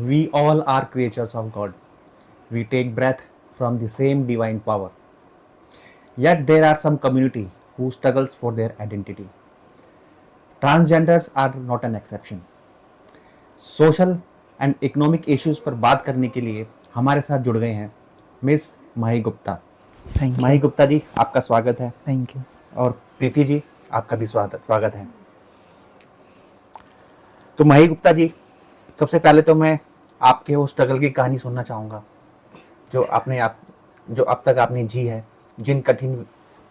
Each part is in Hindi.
We all are creatures of God. We take breath from the same divine power. Yet there are some community who struggles for their identity. Transgenders are not an exception. Social and economic issues पर बात करने के लिए हमारे साथ जुड़ गए हैं मिस माही गुप्ता। माही गुप्ता जी, आपका स्वागत है। Thank you. और प्रीति जी, आपका भी स्वागत है। तो माही गुप्ता जी, सबसे पहले तो मैं आपके वो स्ट्रगल की कहानी सुनना चाहूँगा जो अब तक आपने जी है, जिन कठिन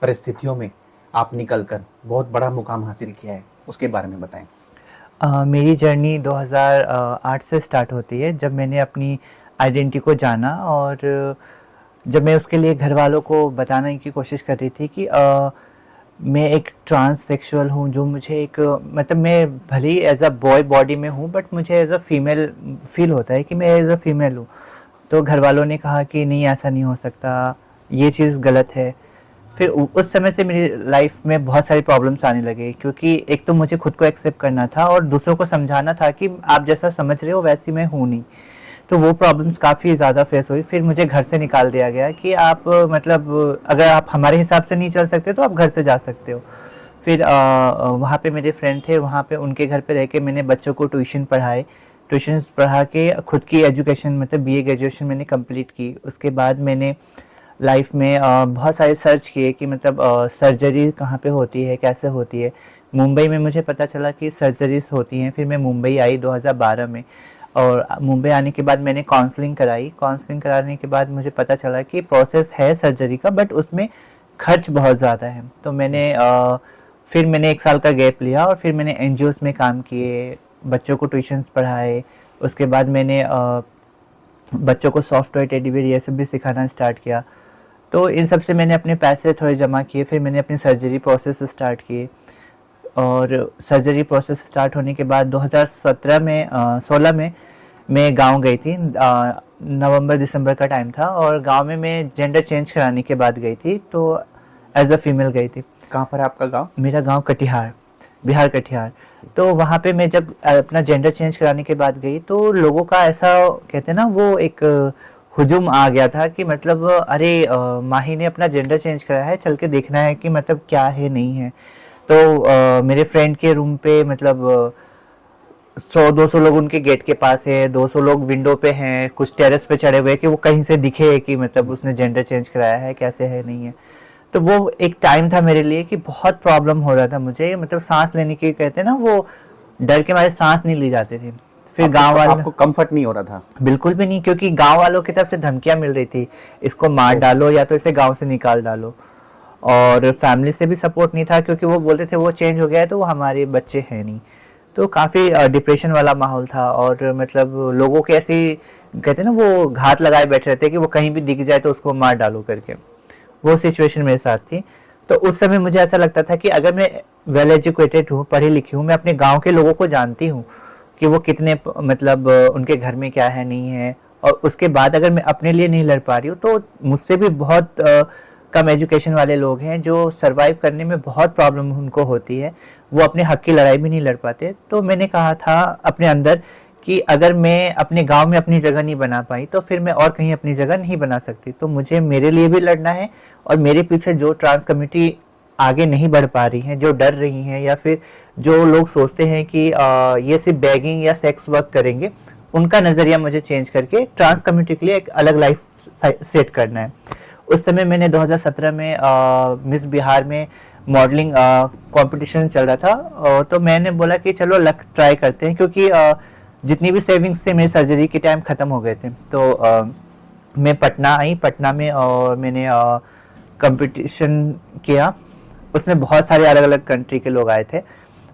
परिस्थितियों में आप निकलकर बहुत बड़ा मुकाम हासिल किया है, उसके बारे में बताएं। मेरी जर्नी 2008 से स्टार्ट होती है, जब मैंने अपनी आइडेंटिटी को जाना और जब मैं उसके लिए घर वालों को बताने की कोशिश कर रही थी कि मैं एक ट्रांससेक्सुअल हूँ, जो मुझे एक मतलब मैं भले ही एज अ बॉय बॉडी में हूँ बट मुझे एज अ फीमेल फील होता है कि मैं एज अ फीमेल हूँ। तो घर वालों ने कहा कि नहीं, ऐसा नहीं हो सकता, ये चीज़ गलत है। फिर उस समय से मेरी लाइफ में बहुत सारी प्रॉब्लम्स आने लगे, क्योंकि एक तो मुझे खुद को एक्सेप्ट करना था और दूसरों को समझाना था कि आप जैसा समझ रहे हो वैसी मैं हूँ नहीं। तो वो प्रॉब्लम्स काफ़ी ज़्यादा फेस हुई। फिर मुझे घर से निकाल दिया गया कि आप मतलब अगर आप हमारे हिसाब से नहीं चल सकते तो आप घर से जा सकते हो। फिर वहाँ पे मेरे फ्रेंड थे, वहाँ पे उनके घर पे रह के मैंने बच्चों को ट्यूशन पढ़ा के खुद की एजुकेशन मतलब बीए ग्रेजुएशन मैंने कंप्लीट की। उसके बाद मैंने लाइफ में बहुत सारे सर्च किए कि मतलब सर्जरी कहाँ पे होती है, कैसे होती है। मुंबई में मुझे पता चला कि सर्जरीज होती हैं। फिर मैं मुंबई आई 2012 में, और मुंबई आने के बाद मैंने काउंसलिंग कराने के बाद मुझे पता चला कि प्रोसेस है सर्जरी का, बट उसमें खर्च बहुत ज़्यादा है। तो फिर मैंने 1 साल का गैप लिया और फिर मैंने एनजीओस में काम किए, बच्चों को ट्यूशन्स पढ़ाए। उसके बाद मैंने बच्चों को सॉफ्टवेयर, टेडी बियर ये सब भी सिखाना स्टार्ट किया। तो इन सब से मैंने अपने पैसे थोड़े जमा किए। फिर मैंने अपनी सर्जरी प्रोसेस स्टार्ट किए, और सर्जरी प्रोसेस स्टार्ट होने के बाद 2016 में मैं गांव गई थी। नवंबर दिसंबर का टाइम था, और गांव में मैं जेंडर चेंज कराने के बाद गई थी, तो एज अ फीमेल गई थी। कहाँ पर है आपका गांव? मेरा गांव कटिहार, बिहार कटिहार। तो वहाँ पे मैं जब अपना जेंडर चेंज कराने के बाद गई, तो लोगों का ऐसा कहते हैं ना, वो एक हुजूम आ गया था कि मतलब अरे माही ने अपना जेंडर चेंज कराया है, चल के देखना है कि मतलब क्या है नहीं है। तो मेरे फ्रेंड के रूम पे मतलब 100-200 लोग उनके गेट के पास है, 200 लोग विंडो पे हैं, कुछ टेरेस पे चढ़े हुए कि वो कहीं से दिखे कि मतलब उसने जेंडर चेंज कराया है, कैसे है नहीं है। तो वो एक टाइम था मेरे लिए कि बहुत प्रॉब्लम हो रहा था मुझे, मतलब सांस लेने की कहते हैं ना, वो डर के मारे सांस नहीं ली जाती थी। फिर गांव वाले, आपको कंफर्ट नहीं हो रहा था? बिल्कुल भी नहीं, क्योंकि गांव वालों की तरफ से धमकियां मिल रही थी, इसको मार डालो या तो इसे गांव से निकाल डालो। और फैमिली से भी सपोर्ट नहीं था, क्योंकि वो बोलते थे वो चेंज हो गया है तो वो हमारे बच्चे हैं नहीं। तो काफ़ी डिप्रेशन वाला माहौल था, और मतलब लोगों के ऐसी कहते हैं ना, वो घात लगाए बैठे रहते कि वो कहीं भी दिख जाए तो उसको मार डालो करके। वो सिचुएशन मेरे साथ थी। तो उस समय मुझे ऐसा लगता था कि अगर मैं वेल एजुकेटेड हूँ, पढ़ी लिखी हूँ, मैं अपने गाँव के लोगों को जानती हूँ कि वो कितने मतलब उनके घर में क्या है नहीं है, और उसके बाद अगर मैं अपने लिए नहीं लड़ पा रही हूँ, तो मुझसे भी बहुत कम एजुकेशन वाले लोग हैं जो सरवाइव करने में बहुत प्रॉब्लम उनको होती है, वो अपने हक की लड़ाई भी नहीं लड़ पाते। तो मैंने कहा था अपने अंदर कि अगर मैं अपने गांव में अपनी जगह नहीं बना पाई तो फिर मैं और कहीं अपनी जगह नहीं बना सकती। तो मुझे मेरे लिए भी लड़ना है, और मेरे पीछे जो ट्रांस कम्युनिटी आगे नहीं बढ़ पा रही हैं, जो डर रही हैं, या फिर जो लोग सोचते हैं कि ये सिर्फ बैगिंग या सेक्स वर्क करेंगे, उनका नज़रिया मुझे चेंज करके ट्रांस कम्युनिटी के लिए एक अलग लाइफ सेट करना है। उस समय मैंने 2017 में मिस बिहार में मॉडलिंग कंपटीशन चल रहा था, तो मैंने बोला कि चलो लक ट्राई करते हैं, क्योंकि जितनी भी सेविंग्स थे मेरे सर्जरी के टाइम ख़त्म हो गए थे। तो मैं पटना आई, पटना में और मैंने कंपटीशन किया। उसमें बहुत सारे अलग अलग कंट्री के लोग आए थे,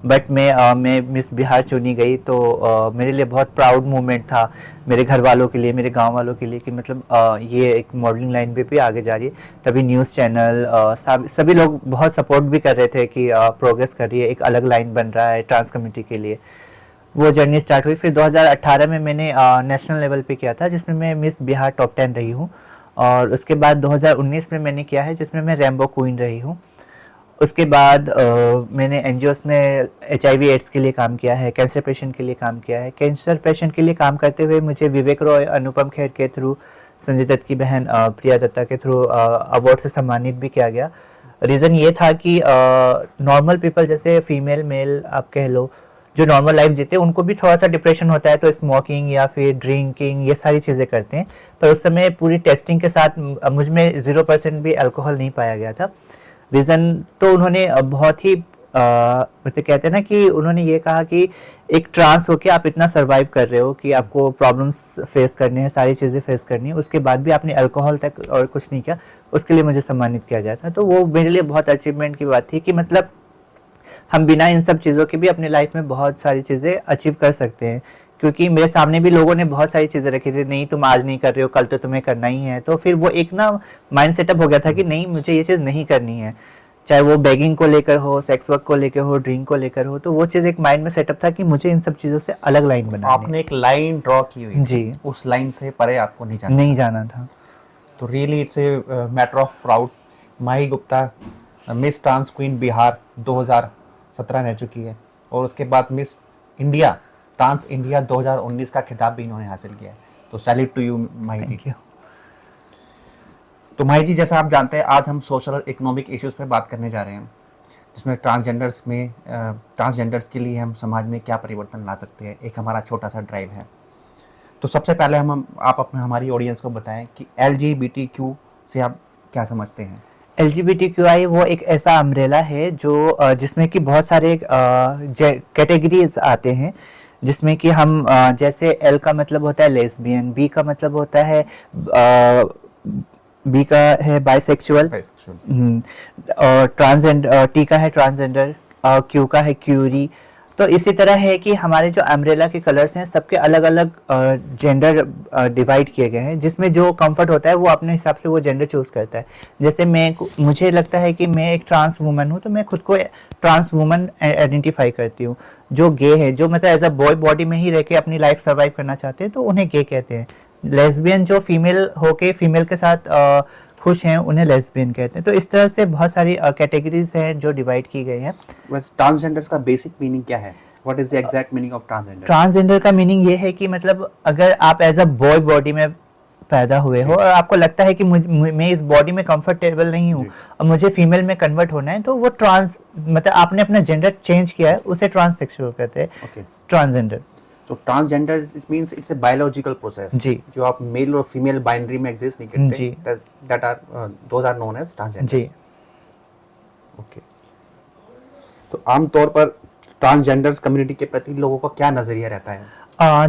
बट मैं मिस बिहार चुनी गई। तो मेरे लिए बहुत प्राउड मोमेंट था, मेरे घर वालों के लिए, मेरे गांव वालों के लिए, कि मतलब ये एक मॉडलिंग लाइन पे भी आगे जा रही है। तभी न्यूज़ चैनल सभी लोग बहुत सपोर्ट भी कर रहे थे कि प्रोग्रेस कर रही है, एक अलग लाइन बन रहा है ट्रांस कम्युनिटी के लिए। वो जर्नी स्टार्ट हुई। फिर 2018 में मैंने नेशनल लेवल पे किया था, जिसमें मैं मिस बिहार टॉप 10 रही हूँ। और उसके बाद 2019 में मैंने किया है, जिसमें मैं रेम्बो क्वीन रही हूँ। उसके बाद मैंने एनजीओस में HIV एड्स के लिए काम किया है, कैंसर पेशेंट के लिए काम किया है। कैंसर पेशेंट के लिए काम करते हुए मुझे विवेक रॉय, अनुपम खेर के थ्रू, संजय दत्त की बहन प्रिया दत्ता के थ्रू अवार्ड से सम्मानित भी किया गया। रीज़न ये था कि नॉर्मल पीपल जैसे फीमेल मेल आप कह लो, जो नॉर्मल लाइफ जीते हैं उनको भी थोड़ा सा डिप्रेशन होता है, तो स्मोकिंग या फिर ड्रिंकिंग ये सारी चीज़ें करते हैं। पर उस समय पूरी टेस्टिंग के साथ मुझ में 0% भी अल्कोहल नहीं पाया गया था। रीज़न तो उन्होंने बहुत ही मतलब कहते हैं ना कि उन्होंने ये कहा कि एक ट्रांस होके आप इतना सरवाइव कर रहे हो कि आपको प्रॉब्लम्स फेस करने हैं, सारी चीज़ें फेस करनी है, उसके बाद भी आपने अल्कोहल तक और कुछ नहीं किया, उसके लिए मुझे सम्मानित किया गया था। तो वो मेरे लिए बहुत अचीवमेंट की बात थी कि मतलब हम बिना इन सब चीज़ों के भी अपनी लाइफ में बहुत सारी चीज़ें अचीव कर सकते हैं। क्योंकि मेरे सामने भी लोगों ने बहुत सारी चीज़ें रखी थी, नहीं तुम आज नहीं कर रहे हो, कल तो तुम्हें करना ही है। तो फिर वो एक ना माइंड सेटअप हो गया था कि नहीं, मुझे ये चीज़ नहीं करनी है, चाहे वो बेगिंग को लेकर हो, सेक्स वर्क को लेकर हो, ड्रिंक को लेकर हो। तो वो चीज़ एक माइंड में सेटअप था कि मुझे इन सब चीज़ों से अलग लाइन बनानी आपने एक लाइन ड्रॉ की हुई जी, उस लाइन से परे आपको नहीं जाना नहीं जाना था। तो really it's a matter of proud. Mahi Gupta miss trans queen Bihar 2017 रह चुकी है, और उसके बाद मिस इंडिया ट्रांस इंडिया 2019 का खिताब भी इन्होंने हासिल किया है। तो salute to you Mahi ji. Thank you. तो माही जी, जैसा आप जानते हैं, आज हम सोशल और इकोनॉमिक इश्यूज पे बात करने जा रहे हैं, जिसमें ट्रांसजेंडर्स के लिए हम समाज में क्या परिवर्तन ला सकते हैं, एक हमारा छोटा सा ड्राइव है। तो सबसे पहले आप अपने हमारी ऑडियंस को बताएं कि LGBTQ से आप क्या समझते हैं। LGBTQI वो एक ऐसा अम्ब्रेला है जो जिसमें कि बहुत सारे कैटेगरीज आते हैं, जिसमें कि हम जैसे L का मतलब होता है लेस्बियन, B का मतलब होता है B का है बाइसेक्सुअल, और ट्रांसजेंडर, T का है ट्रांसजेंडर, Q का है क्यूरी। तो इसी तरह है कि हमारे जो अम्ब्रेला के कलर्स हैं सबके अलग अलग जेंडर डिवाइड किए गए हैं, जिसमें जो कंफर्ट होता है वो अपने हिसाब से वो जेंडर चूज करता है। जैसे मुझे लगता है कि मैं एक ट्रांस वुमन हूँ, तो मैं खुद को ट्रांस वुमन आइडेंटिफाई करती हूँ। जो गे है, जो मतलब एज अ बॉय बॉडी में ही रह के अपनी लाइफ सर्वाइव करना चाहते हैं, तो उन्हें गे कहते हैं। लेस्बियन जो फीमेल होके फीमेल के साथ खुश हैं, उन्हें लेस्बियन कहते हैं। तो इस तरह से बहुत सारी कैटेगरीज हैं जो डिवाइड की गई हैं। ट्रांसजेंडर्स का बेसिक मीनिंग क्या है? What is the exact meaning of transgender? Transgender का मीनिंग ये है कि मतलब अगर आप एज अ बॉय बॉडी में पैदा हुए हो और आपको लगता है कि मैं इस बॉडी में कंफर्टेबल नहीं हूँ और मुझे फीमेल में कन्वर्ट होना है, तो वो ट्रांस मतलब आपने अपना जेंडर चेंज किया है, उसे ट्रांससेक्सुअल कहते हैं, ट्रांसजेंडर। तो transgender it means it's a biological process जी, जो आप मेल और फीमेल बाइनरी में एग्जिस्ट नहीं करते जी, that are those are known as transgender जी। ओके। तो आमतौर पर ट्रांसजेंडर्स कम्युनिटी के प्रति लोगों का क्या नजरिया रहता है?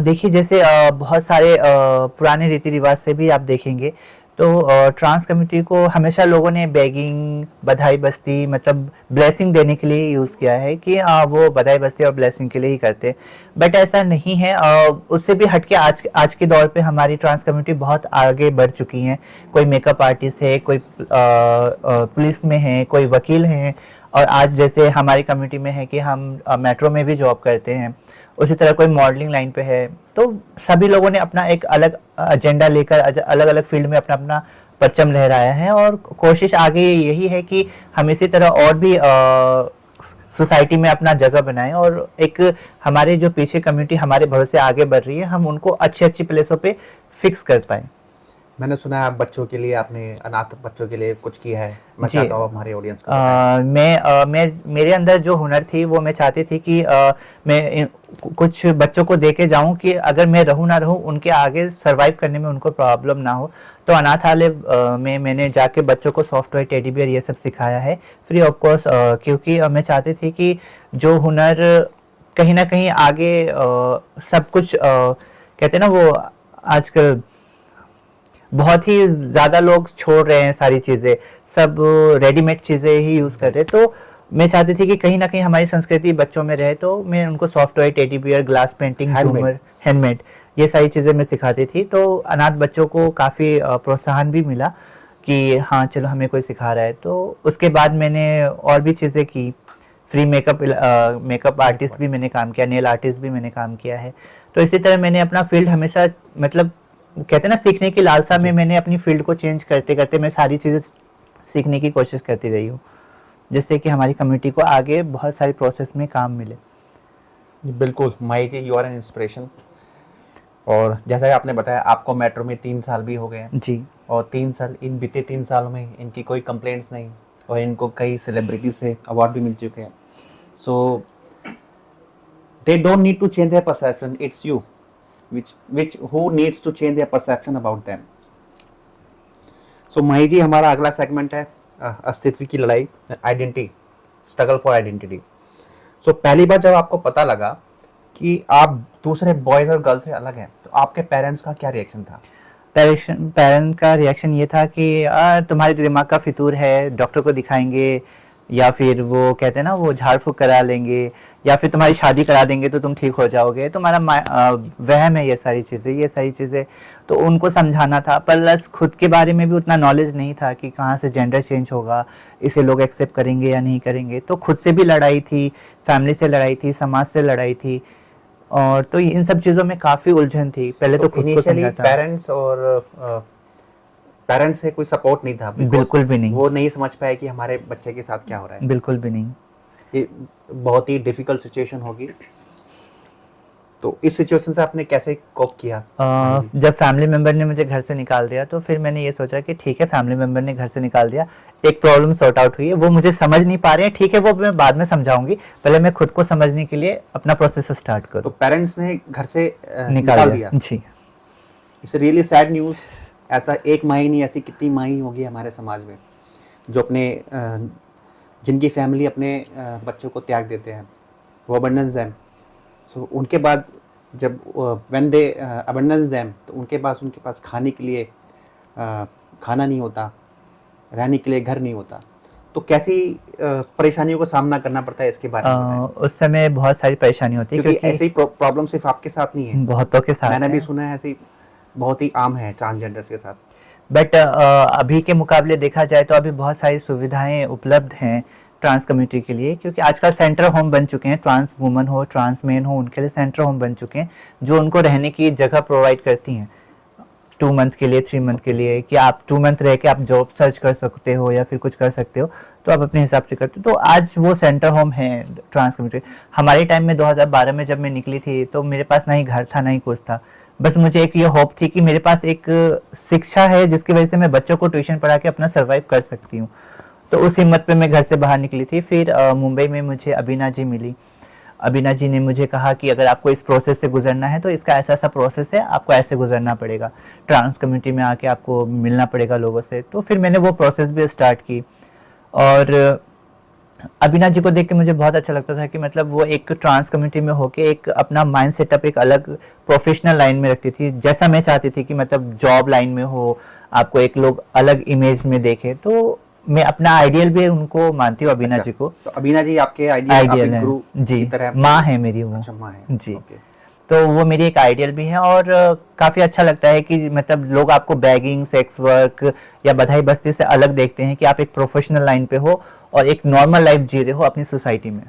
देखिए जैसे बहुत सारे पुराने रीति रिवाज से भी आप देखेंगे तो ट्रांस कम्युनिटी को हमेशा लोगों ने बेगिंग, बधाई बस्ती, मतलब ब्लेसिंग देने के लिए यूज़ किया है कि वो बधाई बस्ती और ब्लेसिंग के लिए ही करते हैं। बट ऐसा नहीं है। उससे भी हटके आज के दौर पे हमारी ट्रांस कम्युनिटी बहुत आगे बढ़ चुकी है। कोई मेकअप आर्टिस्ट है, कोई पुलिस में है, कोई वकील हैं, और आज जैसे हमारी कम्युनिटी में है कि हम मेट्रो में भी जॉब करते हैं, उसी तरह कोई मॉडलिंग लाइन पे है। तो सभी लोगों ने अपना एक अलग एजेंडा लेकर अलग अलग फील्ड में अपना अपना परचम लहराया है, और कोशिश आगे यही है कि हम इसी तरह और भी सोसाइटी में अपना जगह बनाएं, और एक हमारे जो पीछे कम्युनिटी हमारे भरोसे आगे बढ़ रही है, हम उनको अच्छी अच्छी प्लेसों पे फिक्स कर पाएं। मैंने सुना है बच्चों के लिए आपने अनाथ बच्चों के लिए कुछ किया है। मैं चाहता हूँ हमारे ऑडियंस को मैं मेरे अंदर जो हुनर थी वो मैं चाहती थी कि मैं कुछ बच्चों को देके जाऊं कि अगर मैं रहूं ना रहूं, उनके आगे सरवाइव करने में उनको प्रॉब्लम ना हो। तो अनाथालय में मैंने जाके बच्चों को सॉफ्टवेयर, टेडी बियर ये सब सिखाया है फ्री ऑफ कॉस्ट, क्योंकि मैं चाहती थी कि जो हुनर कहीं ना कहीं आगे सब कुछ कहते हैं ना, वो आजकल बहुत ही ज्यादा लोग छोड़ रहे हैं सारी चीजें, सब रेडीमेड चीजें ही यूज कर रहे हैं। तो मैं चाहती थी कि कहीं ना कहीं हमारी संस्कृति बच्चों में रहे, तो मैं उनको software, teddy bear, glass painting, झूमर, हैंडमेड ये सारी चीजें मैं सिखाती थी। तो अनाथ बच्चों को काफी प्रोत्साहन भी मिला कि हाँ चलो हमें कोई सिखा रहा है। तो उसके बाद मैंने और भी चीजें की, फ्री मेकअप आर्टिस्ट भी मैंने काम किया, नेल आर्टिस्ट भी मैंने काम किया है। तो इसी तरह मैंने अपना फील्ड हमेशा, मतलब कहते हैं ना, सीखने की लालसा में मैंने अपनी फील्ड को चेंज करते करते मैं सारी चीजें सीखने की कोशिश करती रही हूँ। जिससे कि हमारी कम्युनिटी को आगे बहुत सारी प्रोसेस में काम मिले। बिल्कुल माही जी, यू आर एन इंस्पिरेशन। और जैसा कि आपने बताया आपको मेट्रो में 3 साल भी हो गए हैं जी। और 3 साल, इन बीते 3 सालों में इनकी कोई कंप्लेंट्स नहीं और इनको कई सेलिब्रिटी से अवार्ड भी मिल चुके हैं। So they don't need to change their perception, it's you which who needs to change their perception about them. So माही जी, हमारा अगला सेगमेंट है अस्तित्व की लड़ाई, आइडेंटिटी, स्ट्रगल फॉर आइडेंटिटी। सो पहली बार जब आपको पता लगा कि आप दूसरे बॉयज और गर्ल्स से अलग हैं, तो आपके पेरेंट्स का क्या रिएक्शन था? पेरेंट का रिएक्शन ये था कि तुम्हारे दिमाग का फितूर है, डॉक्टर को दिखाएंगे, या फिर वो कहते हैं ना वो झाड़ फूक करा लेंगे, या फिर तुम्हारी शादी करा देंगे तो तुम ठीक हो जाओगे, तुम्हारा वहम है ये सारी चीज़ें। तो उनको समझाना था, प्लस खुद के बारे में भी उतना नॉलेज नहीं था कि कहाँ से जेंडर चेंज होगा, इसे लोग एक्सेप्ट करेंगे या नहीं करेंगे। तो खुद से भी लड़ाई थी, फैमिली से लड़ाई थी, समाज से लड़ाई थी, और तो इन सब चीज़ों में काफ़ी उलझन थी। पहले तो खुद को समझा था। पेरेंट्स से कोई सपोर्ट नहीं था? बिल्कुल भी नहीं। वो नहीं समझ पाए कि हमारे बच्चे के साथ क्या हो रहा है। बिल्कुल भी नहीं। ये बहुत ही डिफिकल्ट सिचुएशन होगी। तो इस सिचुएशन से आपने कैसे कोप किया? जब फैमिली मेंबर ने मुझे घर से निकाल दिया तो फिर मैंने ये सोचा कि ठीक है, फैमिली मेंबर ने घर से निकाल दिया, एक प्रॉब्लम सॉर्ट आउट हुई है, वो मुझे समझ नहीं पा रहे हैं, ठीक है, वो मैं बाद में समझाऊंगी, पहले मैं खुद को समझने के लिए अपना प्रोसेस स्टार्ट करूं। तो पेरेंट्स ने घर से निकाल दिया? जी। It's really sad news. ऐसा एक माही नहीं, ऐसी कितनी माही होगी हमारे समाज में जो अपने जिनकी फैमिली अपने बच्चों को त्याग देते हैं, वो अबंडेंस देम। सो उनके बाद जब व्हेन दे अबंडेंस देम, तो उनके पास खाने के लिए खाना नहीं होता, रहने के लिए घर नहीं होता। तो कैसी परेशानियों का सामना करना पड़ता है, इसके बारे में बताएं। उस समय बहुत सारी परेशानी होती है, क्योंकि ऐसी प्रॉब्लम सिर्फ आपके साथ नहीं है, बहुतों के साथ मैंने भी सुना है, ऐसी बहुत ही आम है ट्रांसजेंडर्स के साथ। बट अभी के मुकाबले देखा जाए तो अभी बहुत सारी सुविधाएं उपलब्ध हैं ट्रांस कम्युनिटी के लिए, क्योंकि आजकल सेंटर होम बन चुके हैं, ट्रांस वुमन हो, ट्रांस मैन हो, उनके लिए सेंटर होम बन चुके हैं जो उनको रहने की जगह प्रोवाइड करती हैं 2 मंथ के लिए, 3 मंथ के लिए, कि आप 2 मंथ रह के आप जॉब सर्च कर सकते हो या फिर कुछ कर सकते हो, तो आप अपने हिसाब से करते हो। तो आज वो सेंटर होम है ट्रांस कम्युनिटी। हमारे टाइम में 2012 में जब मैं निकली थी तो मेरे पास ना ही घर था ना ही कुछ था, बस मुझे एक ये होप थी कि मेरे पास एक शिक्षा है जिसकी वजह से मैं बच्चों को ट्यूशन पढ़ा के अपना सर्वाइव कर सकती हूँ। तो उस हिम्मत पे मैं घर से बाहर निकली थी। फिर मुंबई में मुझे अबीना जी मिली। अबीना जी ने मुझे कहा कि अगर आपको इस प्रोसेस से गुजरना है तो इसका ऐसा ऐसा प्रोसेस है, आपको ऐसे गुजरना पड़ेगा, ट्रांस कम्युनिटी में आके आपको मिलना पड़ेगा लोगों से। तो फिर मैंने वो प्रोसेस भी स्टार्ट की, और अबीना जी को देख के मुझे बहुत अच्छा लगता था कि मतलब वो एक ट्रांस कम्युनिटी में होके एक अपना माइंड सेटअप एक अलग प्रोफेशनल लाइन में रखती थी, जैसा मैं चाहती थी कि मतलब जॉब लाइन में हो, आपको एक लोग अलग इमेज में देखे। तो मैं अपना आइडियल भी उनको मानती हूँ अबीना जी को। तो अबीना जी आपके आइडियल है गुरु जी, की तरह माँ है मेरी वो। अच्छा, माँ है जी। तो वो मेरी एक आइडियल भी है, और काफी अच्छा लगता है कि मतलब लोग आपको बैगिंग, सेक्स वर्क या बधाई बस्ती से अलग देखते हैं कि आप एक प्रोफेशनल लाइन पे हो और एक नॉर्मल लाइफ जी रहे हो अपनी सोसाइटी में।